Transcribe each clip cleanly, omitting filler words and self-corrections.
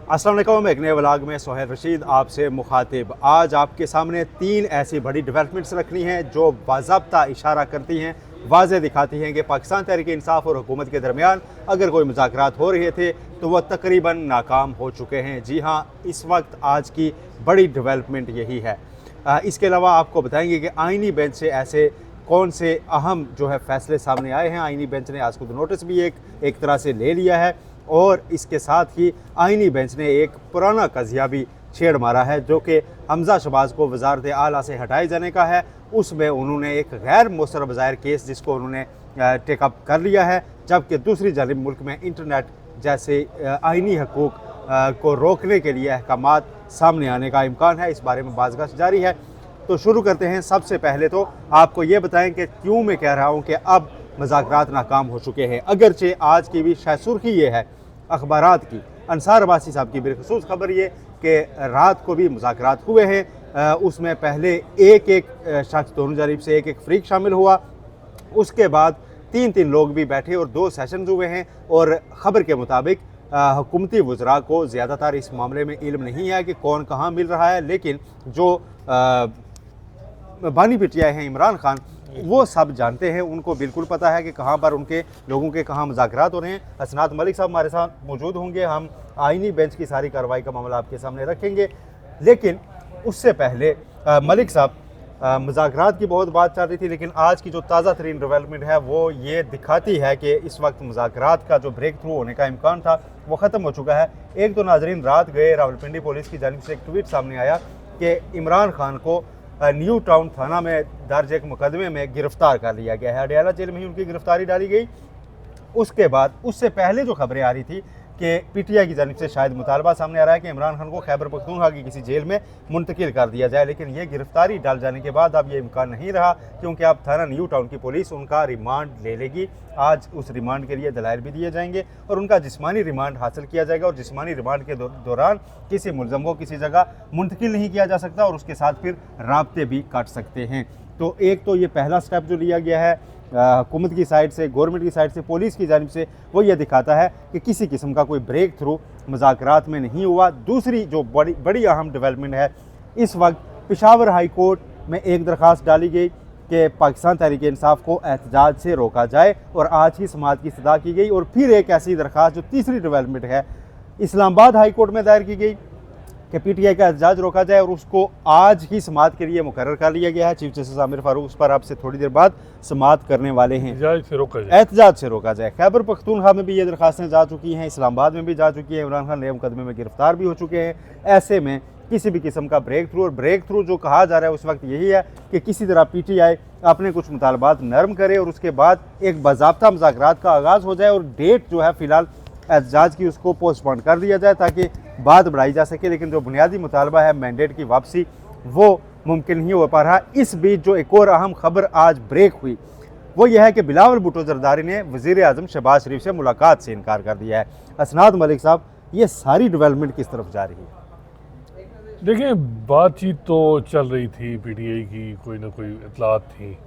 अस्सलाम वालेकुम। एक नए व्लॉग में सोहेल रशीद आपसे मुखातिब। आज आपके सामने 3 ऐसी बड़ी डेवलपमेंट्स रखनी हैं जो बाज़ाब्ता इशारा करती हैं, वाज़े दिखाती हैं कि पाकिस्तान तहरीक इंसाफ और हुकूमत के दरमियान अगर कोई मुज़ाकरात हो रहे थे तो वह तकरीबन नाकाम हो चुके हैं। जी हाँ, इस वक्त आज की बड़ी डेवलपमेंट यही है। इसके अलावा आपको बताएंगे कि आइनी बेंच से ऐसे कौन से अहम जो है फ़ैसले सामने आए हैं। आइनी बेंच ने आज खुद नोटिस भी एक तरह से ले लिया है और इसके साथ ही आइनी बेंच ने एक पुराना कज़िया भी छेड़ मारा है जो कि हमजा शहबाज को वजारत आला से हटाए जाने का है। उसमें उन्होंने एक गैर मुस्तरद बज़ाहिर केस जिसको उन्होंने टेकअप कर लिया है, जबकि दूसरी जानिब मुल्क में इंटरनेट जैसे आइनी हकूक़ को रोकने के लिए अहकामात सामने आने का इम्कान है। इस बारे में बाज़गश जारी है। तो शुरू करते हैं। सबसे पहले तो आपको ये बताएं कि क्यों मैं कह रहा हूँ कि अब मुज़ाकरात नाकाम हो चुके हैं। अगरचे आज की भी शायद सुर्खी ये है अखबारात की, अंसार अब्बासी साहब की बिलखसूस खबर ये कि रात को भी मुज़ाकरात हुए हैं। उसमें पहले एक शख्स दोनों जानिब से एक फ़रीक शामिल हुआ, उसके बाद 3 लोग भी बैठे और 2 सेशंस हुए हैं। और ख़बर के मुताबिक हुकूमती वज़रा को ज़्यादातर इस मामले में इल्म नहीं है कि कौन कहाँ मिल रहा है, लेकिन जो बानी पिटिया हैं इमरान खान, वो सब जानते हैं। उनको बिल्कुल पता है कि कहाँ पर उनके लोगों के कहाँ मुज़ाकरात हो रहे हैं। हसनात मलिक साहब हमारे साथ मौजूद होंगे। हम आइनी बेंच की सारी कार्रवाई का मामला आपके सामने रखेंगे, लेकिन उससे पहले मलिक साहब, मुज़ाकरात की बहुत बात चल रही थी, लेकिन आज की जो ताज़ा तरीन डेवलपमेंट है वो ये दिखाती है कि इस वक्त मुज़ाकरात का जो ब्रेक थ्रू होने का इम्कान था वो ख़त्म हो चुका है। एक तो नाजरीन, रात गए रावलपिंडी पुलिस की जानिब से एक ट्वीट सामने आया कि इमरान खान को न्यू टाउन थाना में दर्ज एक मुकदमे में गिरफ़्तार कर लिया गया है। अडयाला जेल में ही उनकी गिरफ़्तारी डाली गई। उसके बाद उससे पहले जो खबरें आ रही थी कि पीटीआई की जानिब से शायद मुतालबा सामने आ रहा है कि इमरान खान को खैबर पख्तूनख्वा की किसी जेल में मुंतकिल कर दिया जाए, लेकिन ये गिरफ़्तारी डाल जाने के बाद अब ये इम्कान नहीं रहा, क्योंकि अब थाना न्यू टाउन की पुलिस उनका रिमांड ले लेगी। आज उस रिमांड के लिए दलाइल भी दिए जाएंगे और उनका जिस्मानी रिमांड हासिल किया जाएगा। और जिस्मानी रिमांड के दौरान किसी मुलज़म को किसी जगह मुंतकिल नहीं किया जा सकता और उसके साथ फिर राब्ते भी काट सकते हैं। तो एक तो ये पहला स्टेप जो लिया गया है हुकूमत की साइड से, गवर्नमेंट की साइड से, पुलिस की जानिब से, वो ये दिखाता है कि किसी किस्म का कोई ब्रेक थ्रू मुज़ाकरात में नहीं हुआ। दूसरी जो बड़ी अहम डेवलपमेंट है, इस वक्त पेशावर हाई कोर्ट में एक दरख्वास्त डाली गई कि पाकिस्तान तहरीक इंसाफ को एहतजाज से रोका जाए और आज ही समाअत की इस्तदा की गई। और फिर एक ऐसी दरख्वास्त जो तीसरी डेवलपमेंट है, इस्लामाबाद हाई कोर्ट में दायर की गई कि पीटीआई का एहतजाज रोका जाए और उसको आज ही समाअत के लिए मुकर्रर कर लिया गया है। चीफ जस्टिस आमिर फारूक उस पर आपसे थोड़ी देर बाद समाअत करने वाले हैं। एहतजाज से रोका जाए। खैबर पख्तूनख्वा में भी ये दरखास्तें जा चुकी हैं, इस्लामाबाद में भी जा चुकी हैं। इमरान खान नए मुकदमे में गिरफ्तार भी हो चुके हैं। ऐसे में किसी भी किस्म का ब्रेक थ्रू, और ब्रेक थ्रू जो कहा जा रहा है उस वक्त यही है कि किसी तरह पीटीआई अपने कुछ मुतालबात नरम करे और उसके बाद एक बाज़ाब्ता मुज़ाकरात का आगाज़ हो जाए और डेट जो है फ़िलहाल एहतजाज की उसको पोस्टपोन कर दिया जाए ताकि बात बढ़ाई जा सके। लेकिन जो बुनियादी मुतालबा है मैंडेट की वापसी, वो मुमकिन नहीं हो पा रहा। इस बीच जो एक और अहम खबर आज ब्रेक हुई वो यह है कि बिलावल भुट्टो जरदारी ने वज़ीर आज़म शहबाज शरीफ से मुलाकात से इनकार कर दिया है। हसनात मलिक साहब, ये सारी डेवलपमेंट किस तरफ जा रही है? देखिए, बातचीत तो चल रही थी, पीटीआई की कोई ना कोई इतलात थी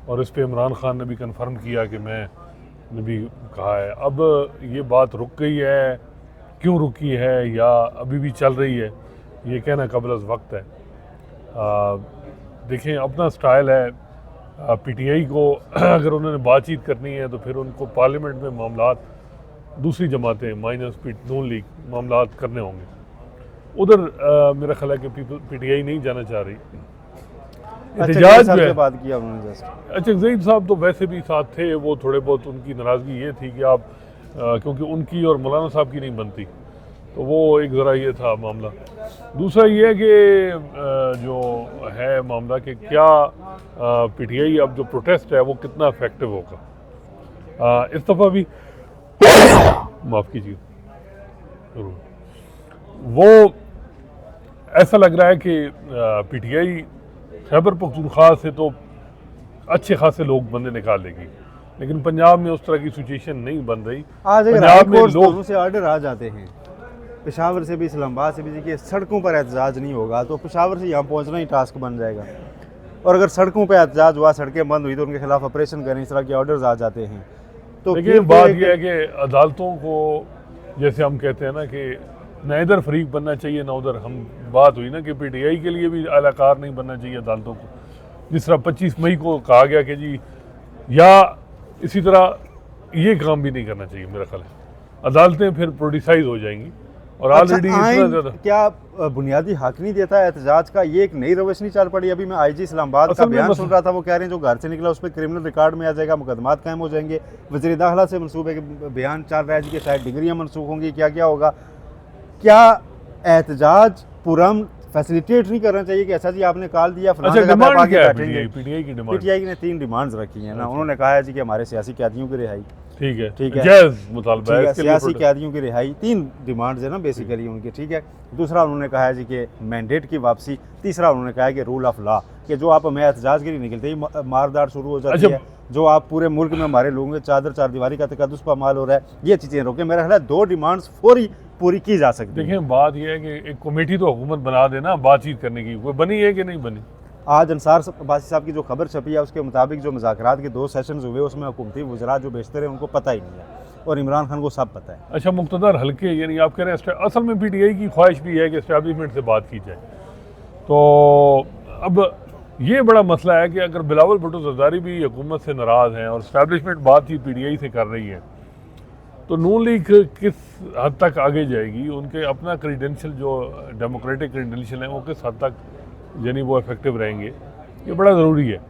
और इस पर इमरान खान ने भी कन्फर्म किया कि मैंने भी कहा है। अब ये बात रुक गई है, क्यों रुकी है या अभी भी चल रही है, ये कहना कबल अज़ वक्त है। देखें, अपना स्टाइल है पीटीआई को। अगर उन्होंने बातचीत करनी है तो फिर उनको पार्लियामेंट में मामलात, दूसरी जमातें माइनस नून लीग मामलात करने होंगे। उधर मेरा ख्याल है कि पीटीआई नहीं जाना चाह रही। एहतजाज में बात किया उन्होंने। अच्छा, ज़हीद साहब तो वैसे भी साथ थे, वो थोड़े बहुत उनकी नाराज़गी ये थी कि आप क्योंकि उनकी और मौलाना साहब की नहीं बनती, तो वो एक ज़रा ये था मामला। दूसरा ये है कि जो है मामला कि क्या पीटीआई अब जो प्रोटेस्ट है वो कितना इफेक्टिव होगा। इस दफ़ा भी माफ़ कीजिए, वो ऐसा लग रहा है कि पीटीआई खैबर पख्तूनख्वा से तो अच्छे खासे लोग बंदे निकाल लेगी, लेकिन पंजाब में उस तरह की सिचुएशन नहीं बन रही। आज पंजाब में लोगों से ऑर्डर आ जाते हैं, पेशावर से भी, इस्लामाबाद से भी, कि सड़कों पर एहतजाज नहीं होगा तो पेशावर से यहाँ पहुँचना ही टास्क बन जाएगा। और अगर सड़कों पर एहतजाज हुआ, सड़कें बंद हुई तो उनके खिलाफ ऑपरेशन करें, इस तरह के ऑर्डर्स आ जाते हैं। तो देखिए, बात यह है कि अदालतों को, जैसे हम कहते हैं ना कि ना इधर फरीक बनना चाहिए ना उधर। हम बात हुई ना कि पीटीआई के लिए भी अलाकार नहीं बनना चाहिए अदालतों को, जिस तरह 25 मई को कहा गया कि जी, या इसी तरह ये काम भी नहीं करना चाहिए। मेरा ख्याल है अदालतें फिर पोलिटिसाइज हो जाएंगी और ऑलरेडी अच्छा, इतना आइन ज़्यादा। क्या बुनियादी हक नहीं देता है एहतजाज का? ये एक नई रवश नहीं चल पड़ी? अभी मैं आईजी इस्लामाबाद का असल में बयान मसला- सुन रहा था, वो कह रहे हैं जो घर से निकला उस पर क्रिमिनल रिकॉर्ड में आ जाएगा, मुकदमात कायम हो जाएंगे। वज़ीर दाखिला से मनसूबे के बयान चल रहा है जी कि शायद डिग्रियाँ मनसूख होंगी, क्या क्या होगा। क्या एहतजाज पुरम फैसिलिटेट नहीं करना चाहिए कि अच्छा जी आपने कॉल दिया फलां अच्छा, जगह पे आप डिमांड आके क्या है बैठेंगे? पीटीआई की डिमांड? पीटीआई ने 3 डिमांड्स रखी हैं ना। उन्होंने कहा है जी कि हमारे सियासी कैदियों की रिहाई, ठीक है, ठीक है, जायज़ मुतालबा है ठीक है, इसके लिए सियासी प्रोटेस्ट। कैदियों की रिहाई। 3 डिमांड्स है ना बेसिकली उनकी, ठीक है। दूसरा उन्होंने कहा है जी कि मैंडेट की वापसी। तीसरा उन्होंने कहा है कि रूल ऑफ लॉ, कि जो आप हमें एहतजाज के लिए निकलते ही मारदार शुरू हो जाती अच्छा। है, जो आप पूरे मुल्क में हमारे लोगों के चादर चारदीवारी का तकद्दुस पामाल हो रहा है, ये चीज़ें रोकें। मेरा ख्याल है 2 डिमांड्स फौरी पूरी की जा सकती है। देखिए बात यह है कि एक कमेटी तो हुकूमत बना देना बातचीत करने की, वो बनी है कि नहीं बनी? आज अंसार अब्बासी साहब की जो खबर छपी है उसके मुताबिक जो मुज़ाकरात के 2 सेशंस हुए उसमें हुकूमती वज़रा जो बेशतर हैं उनको पता ही नहीं है, और इमरान खान को सब पता है। अच्छा, मुक़्तदर हल्के, यानी आप कह रहे हैं असल में पीटीआई की ख्वाहिश भी है कि एस्टेब्लिशमेंट से बात की जाए। तो अब ये बड़ा मसला है कि अगर बिलावल भुट्टो ज़रदारी भी हुकूमत से नाराज़ हैं और एस्टेब्लिशमेंट बातचीत पीटीआई से कर रही है, तो नून लीग किस हद तक आगे जाएगी? उनके अपना क्रेडेंशियल जो डेमोक्रेटिक क्रेडेंशियल है वो किस हद तक यानी वो इफेक्टिव रहेंगे, ये बड़ा ज़रूरी है।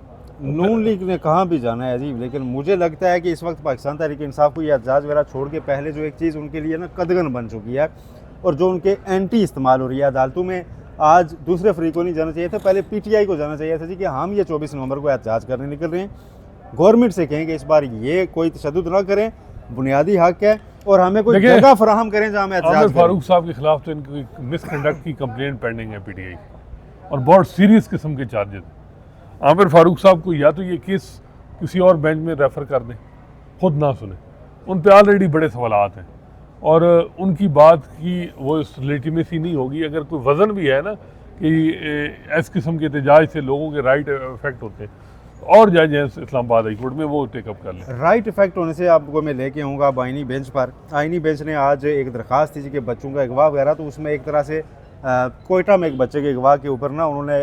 नून लीग ने कहाँ भी जाना है अजीब, लेकिन मुझे लगता है कि इस वक्त पाकिस्तान तहरीक इंसाफ को ये एहतजाज वगैरह छोड़ के पहले जो एक चीज़ उनके लिए ना कदगन बन चुकी है और जो उनके एंटी इस्तेमाल हो रही है अदालतों में, आज दूसरे फरीक को नहीं जाना चाहिए था, पहले पीटीआई को जाना चाहिए था जी कि हम ये 24 नवंबर को एहतजाज करने निकल रहे हैं। गवर्नमेंट से कहें कि इस बार ये कोई तशद्दुद ना करें, बुनियादी हक है, और हमें कोई देखिए, जगह फराहम करें जहाँ हम आमिर एहतजाज करें। फारूक साहब के खिलाफ तो इनकी मिसकंडक्ट की कंप्लेंट पेंडिंग है पीटीआई और बहुत सीरियस किस्म के चार्जेस। आमिर फारूक साहब को या तो ये केस किसी और बेंच में रेफ़र कर दें, खुद ना सुने, उन पे ऑलरेडी बड़े सवालात हैं और उनकी बात की वो लेजिटिमेसी नहीं होगी। अगर कोई वज़न भी है ना कि इस किस्म के एहतजाज से लोगों के राइट इफेक्ट होते हैं, और जज हैं इस्लामाबाद हाई कोर्ट में, वो टेकअप कर लें। राइट इफेक्ट होने से आपको मैं लेके आऊँगा अब आइनी बेंच पर। आइनी बेंच ने आज एक दरख्वास्त थी जी कि बच्चों का अगवा वगैरह, तो उसमें एक तरह से कोयटा में एक बच्चे के अगवा के ऊपर ना उन्होंने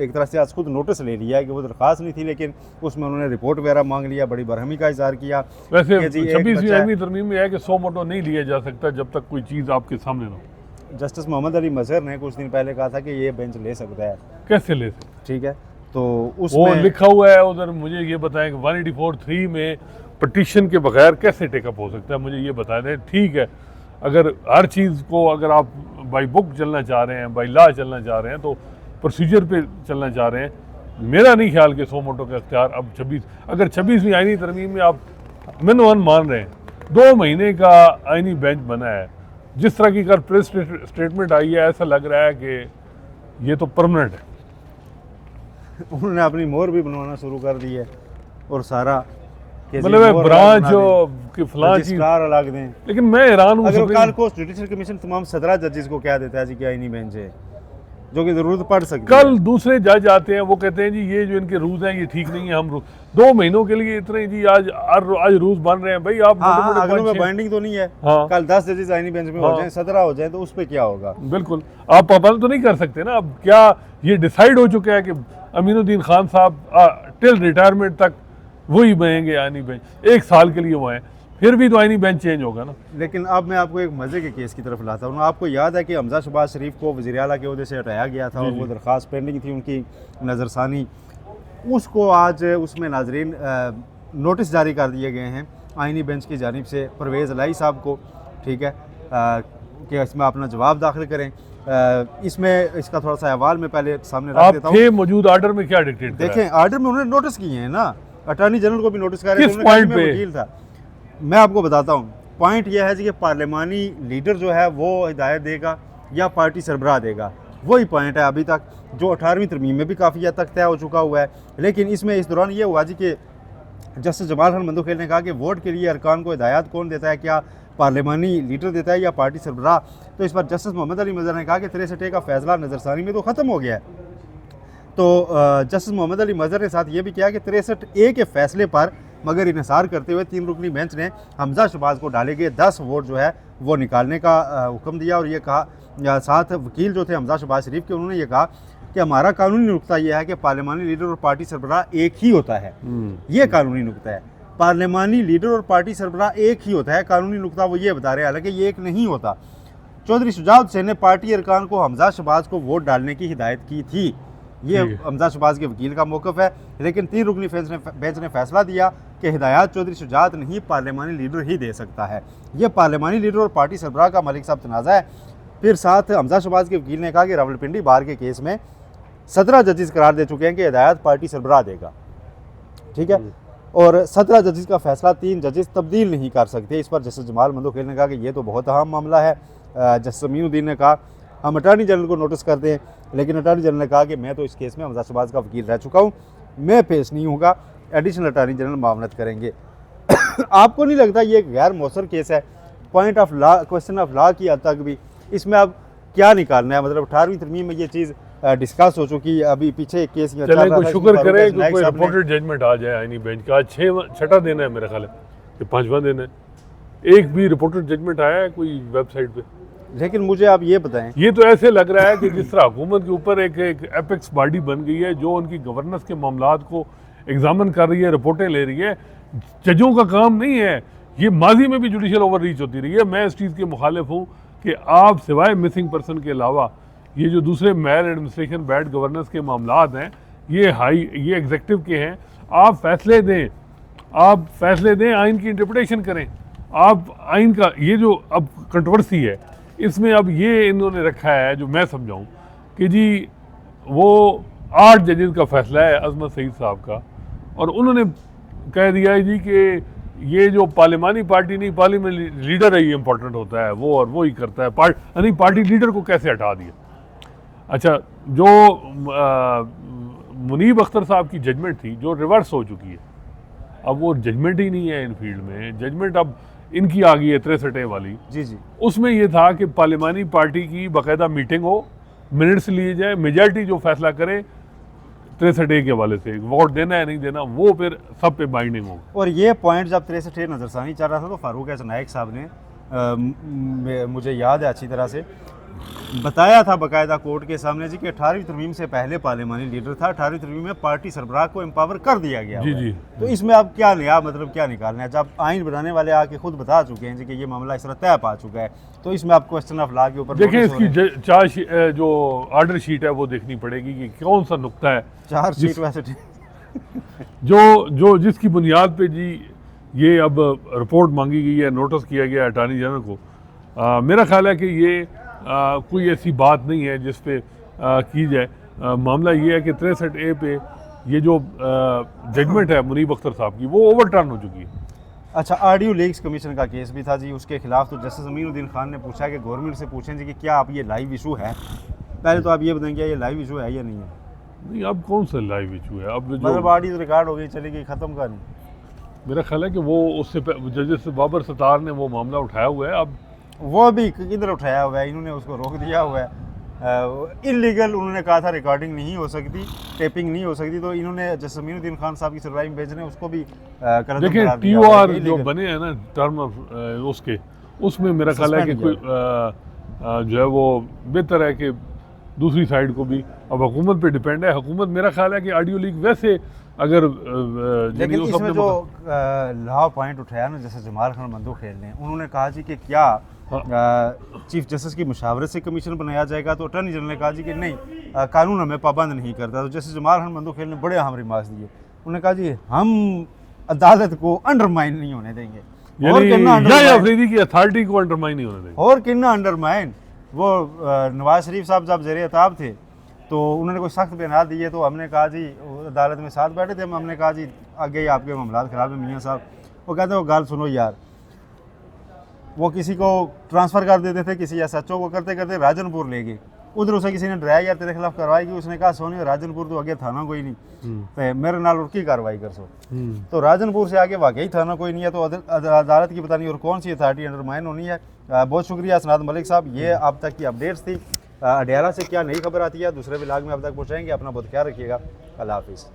एक तरह से आज खुद नोटिस ले लिया है कि वो दरख्वास्त नहीं थी, लेकिन उसमें उन्होंने रिपोर्ट वगैरह मांग लिया, बड़ी बरहमी का इजहार किया। वैसे कि जी एक 26वीं बच्चा है। आईनी तरमीम में है कि सो मोटो नहीं लिया जा सकता जब तक कोई चीज़ आपके सामने ना हो। जस्टिस मोहम्मद अली मजहर ने कुछ दिन पहले कहा था कि ये बेंच ले सकता है, कैसे ले सकते? ठीक है, तो वो उसमें लिखा हुआ है उधर, मुझे ये बताएं कि 184(3) में पटिशन के बगैर कैसे टेकअप हो सकता है, मुझे ये बता दें। ठीक है, अगर हर चीज़ को अगर आप बाई बुक चलना चाह रहे हैं, बाई लॉ चलना चाह रहे हैं, तो प्रोसीजर पे चलना चाह रहे हैं, मेरा नहीं ख्याल कि सो मोटो का इख्तियार अब 26वीं आईनी तरमीम में आप मिनवन मान रहे हैं। 2 महीने का आईनी बेंच बना है, जिस तरह की कल प्रेस स्टेटमेंट आई है, ऐसा लग रहा है कि ये तो परमानेंट है। उन्होंने अपनी मोहर भी बनवाना शुरू कर दी है और सारा कि जी मतलब मोहर अलग ब्रांच बना दें, कि फलां चीज़, रजिस्ट्रार अलग दें। लेकिन मैं हैरान हूँ अगर सुप्रीम- कल को जुडिशल कमीशन तमाम 17 जजेस को क्या देता है जी कि आईनी बेंच है, जो कि ज़रूरत पड़ सकती कल है। दूसरे जज आते हैं, वो कहते हैं जी ये जो इनके रूल्स हैं ये ठीक नहीं है, हम 2 महीनों के लिए इतने जी आज रूल्स बन रहे हैं भाई, आप हाँ, मोटे-मोटे अगर में 5-6 बाइंडिंग तो नहीं है। हाँ। कल 10 जजेस आईनी बेंच में हो हाँ। जाएं, 17 हो जाए, तो उस पर क्या होगा? बिल्कुल आप पाबंद तो नहीं कर सकते ना। अब क्या ये डिसाइड हो चुका है कि अमीनुद्दीन खान साहब टिल रिटायरमेंट तक वही बनेंगे आईनी बेंच, 1 साल के लिए वो हैं, फिर भी तो आईनी बेंच चेंज होगा ना। लेकिन अब मैं आपको एक मज़े के केस की तरफ लाता हूँ। आपको याद है कि हमजा शहबाज शरीफ को वज़ीर आला के ओहदे से हटाया गया था और वो दरख्वास्त पेंडिंग थी उनकी नज़रसानी, उसको आज उसमें नाजरीन नोटिस जारी कर दिए गए हैं आईनी बेंच की जानिब से परवेज़ लाई साहब को, ठीक है, कि इसमें अपना जवाब दाखिल करें। इसमें इसका थोड़ा सा अहवाल मैं पहले सामने रख आप देता हूँ। थे मौजूद ऑर्डर में क्या डिक्टेट करा है? देखें, आर्डर में उन्होंने नोटिस किए हैं ना, अटॉर्नी जनरल को भी नोटिस कर रहे किस थे, उन्होंने कहा point कि मैं पे? वकील था। मैं आपको बताता हूँ, पॉइंट यह है जी कि पार्लिमानी लीडर जो है वो हिदायत देगा या पार्टी सरबराह देगा, वही पॉइंट है अभी तक, जो 18वीं तरमीम में भी काफ़ी हद तक तय हो चुका हुआ है। लेकिन इसमें इस दौरान ये हुआ जी कि जस्टिस जमाल खान मंदोखेल ने कहा कि वोट के लिए अरकान को हिदायत कौन देता है, क्या पार्लिमानी लीडर देता है या पार्टी सरबराह? तो इस पर जस्टिस मोहम्मद अली मजहर ने कहा कि 63 का फैसला नज़रसानी में तो ख़त्म हो गया है। तो जस्टिस मोहम्मद अली मजहर ने साथ ये भी किया कि 63A के फैसले पर मगर इन्हिसार करते हुए 3 रुकनी बेंच ने हमजा शहबाज को डाले गए 10 वोट जो है वो निकालने का हुक्म दिया और ये कहा, साथ वकील जो थे हमजा शहबाज शरीफ के, उन्होंने ये कहा कि हमारा कानूनी नुक्ता यह है कि पार्लिमानी लीडर और पार्टी सरबराह एक ही होता है। ये कानूनी नुक्ता है, पार्लिमानी लीडर और पार्टी सरबराह एक ही होता है। कानूनी नुक्ता वो ये बता रहे हैं, हालांकि ये एक नहीं होता। चौधरी शुजाउत हुसैन ने पार्टी अरकान को हमजा शहबाज को वोट डालने की हिदायत की थी। ये हमजा शहबाज के वकील का मौक़िफ़ है, लेकिन 3 रुकनी बेंच ने फैसला दिया कि हिदायत चौधरी शुजात नहीं, पार्लिमानी लीडर ही दे सकता है। ये पार्लिमानी लीडर और पार्टी सरबराह का मलिक साहब तनाज़ा है। फिर साथ हमजा शहबाज के वकील ने कहा कि रावलपिंडी बार के केस में 17 जजेस करार दे चुके हैं कि हिदायत पार्टी सरबराह देगा, ठीक है, और 17 जजेस का फैसला 3 जजेस तब्दील नहीं कर सकते। इस पर जस्टिस जमाल मंदोखेल ने कहा कि यह तो बहुत अहम मामला है। जस्टिस अमीनुद्दीन ने कहा हम अटॉर्नी जनरल को नोटिस कर दें, लेकिन अटॉर्नी जनरल ने कहा कि मैं तो इस केस में हमजा शहबाज का वकील रह चुका हूँ, मैं पेश नहीं होगा, एडिशनल अटॉर्नी जनरल मामलत करेंगे। आपको नहीं लगता ये एक गैर मौसर केस है? Point of law, question of law की हद तक भी इसमें अब क्या निकालना है? मतलब 18वीं तरमीम में ये चीज़ डिस्कस हो चुकी, अभी पीछे एक केस चले कोई शुक्र करे कि कोई रिपोर्टेड जजमेंट आ जाए आईनी बेंच का। 6 दिन है मेरा ख्याल है कि 5वां दिन है, एक भी रिपोर्टेड जजमेंट आया है कोई वेबसाइट पे? लेकिन मुझे आप ये बताएं, ये तो ऐसे लग रहा है कि जिस तरह हुकूमत के ऊपर एक एपेक्स बॉडी बन गई है जो उनकी गवर्नेंस के मामलात को एग्जामिन कर रही है, रिपोर्टें ले रही है। जजों का काम नहीं है, ये माजी में भी जुडिशल ओवर रीच होती रही है। मैं इस चीज़ के मुखालिफ हूँ कि आप सिवाय मिसिंग पर्सन के अलावा ये जो दूसरे मेल एडमिनिस्ट्रेशन बैड गवर्नेंस के मामलात हैं, ये एग्जेक्टिव के हैं। आप फैसले दें, आइन की इंटरप्रिटेशन करें। आप आइन का ये जो अब कंट्रोवर्सी है इसमें अब ये इन्होंने रखा है जो मैं समझाऊं कि जी वो 8 जजेस का फैसला है अजमत सईद साहब का, और उन्होंने कह दिया है जी कि ये जो पार्लिमानी पार्टी नहीं, पार्लियामेंट लीडर है, ये इंपॉर्टेंट होता है वो, और वो ही करता है। पार्टी लीडर को कैसे हटा दिया। अच्छा, जो मुनीब अख्तर साहब की जजमेंट थी जो रिवर्स हो चुकी है, अब वो जजमेंट ही नहीं है इन फील्ड में, जजमेंट अब इनकी आ गई है 63 वाली। जी जी, उसमें ये था कि पार्लिमानी पार्टी की बाकायदा मीटिंग हो, मिनट्स लिए जाए, मेजॉरिटी जो फैसला करे 63 के वाले से, वोट देना है नहीं देना वो फिर सब पे बाइंडिंग हो। और ये पॉइंट जब 63 नजरसानी चल रहा था तो फारूक एस नाइक साहब ने मुझे याद है अच्छी तरह से बताया था बाकायदा कोर्ट के सामने जी कि 18वीं तरमीम से पहले पार्लिमानी लीडर था, 18वीं तरमीम में पार्टी सरबराह को एम्पावर कर दिया गया। जी जी, तो इसमें अब क्या नया मतलब क्या निकालना है? जब आइन बनाने वाले आके खुद बता चुके हैं जी कि ये मामला इस तरह तय पा चुका है, तो इसमें आप क्वेश्चन ऑफ लॉ के ऊपर देखें इसकी चार्ज जो ऑर्डर शीट है वो देखनी पड़ेगी कि कौन सा नुक्ता है। चार्ज शीट वैसे जो जिसकी बुनियाद पे जी ये अब रिपोर्ट मांगी गई है, नोटिस किया गया है अटॉर्नी जनरल को। मेरा ख्याल है कि ये कोई ऐसी बात नहीं है जिस पे की जाए। मामला ये है कि 63A पे ये जो जजमेंट है मुनीब अख्तर साहब की वो ओवरटर्न हो चुकी है। अच्छा, ऑडियो लीक्स कमीशन का केस भी था जी, उसके खिलाफ तो जस्टिस अमीनुद्दीन खान ने पूछा कि गवर्नमेंट से पूछें जी कि क्या आप ये लाइव इशू है? पहले तो आप ये बताएं क्या ये लाइव इशू है या नहीं है? नहीं, अब कौन सा लाइव इशू है? अब मतलब ऑडियो रिकॉर्ड हो गई, चली गई, खत्म का नहीं। मेरा ख्याल है कि वो उससे जजेस बाबर सत्तार ने वो मामला उठाया हुआ है, अब वो भी किधर उठाया हुआ है, इन्होंने उसको रोक दिया हुआ है। इलीगल उन्होंने कहा था, रिकॉर्डिंग नहीं हो सकती, टेपिंग नहीं हो सकती, तो इन्होंने जस्टिस अमीनुद्दीन खान साहब की सरवाइव बेंच ने उसको भी देखिए TOR जो बने हैं ना टर्म उसके, उसमें मेरा ख्याल है कि कोई जो है वो बेहतर है कि दूसरी साइड को भी, अब हुकूमत पे डिपेंड है। हुकूमत मेरा ख्याल है कि ऑडियो लीक वैसे अगर लेकिन इसमें जो लॉ पॉइंट उठाया ना जैसे जमाल खान मंदोखेल ने, उन्होंने कहा जी कि क्या चीफ जस्टिस की मुशावरत से कमीशन बनाया जाएगा, तो अटॉर्नी जनरल ने कहा जी कि नहीं, कानून हमें पाबंद नहीं करता। तो जस्टिस जमाल खान मंदोखेल ने बड़े अहम रिमार्क्स दिए। उन्होंने कहा जी हम अदालत को अंडरमाइन नहीं होने देंगे, अफरीदी की अथॉरिटी को अंडरमाइन नहीं होने देंगे। और कितना अंडरमाइन? वो नवाज शरीफ साहब जब ज़ेरे अताब थे तो उन्होंने कोई सख्त बयान दिए, तो हमने कहा जी, अदालत में साथ बैठे थे, हमने कहा जी आगे आपके मामला ख़राब है मियाँ साहब। वो कहते वो गाल सुनो यार, वो किसी को ट्रांसफ़र कर देते थे, किसी SHO को करते करते राजनपुर ले गए, उधर उसे किसी ने डराया यार तेरे खिलाफ कार्रवाई की, उसने कहा सोनी राजनपुर तो आगे थाना कोई नहीं, तो मेरे नाल उनकी कार्रवाई कर सो। तो राजनपुर से आगे वाकई थाना कोई नहीं है, तो अदालत की पता नहीं और कौन सी अथॉरिटी अंडरमाइन होनी है। बहुत शुक्रिया असनाद मलिक साहब, ये अब तक की अपडेट्स थी। अडियाला से क्या नई खबर आती है दूसरे ब्लॉग में अब तक पहुँचाएंगे। अपना बहुत ख्याल रखिएगा, अल्लाह हाफिज़।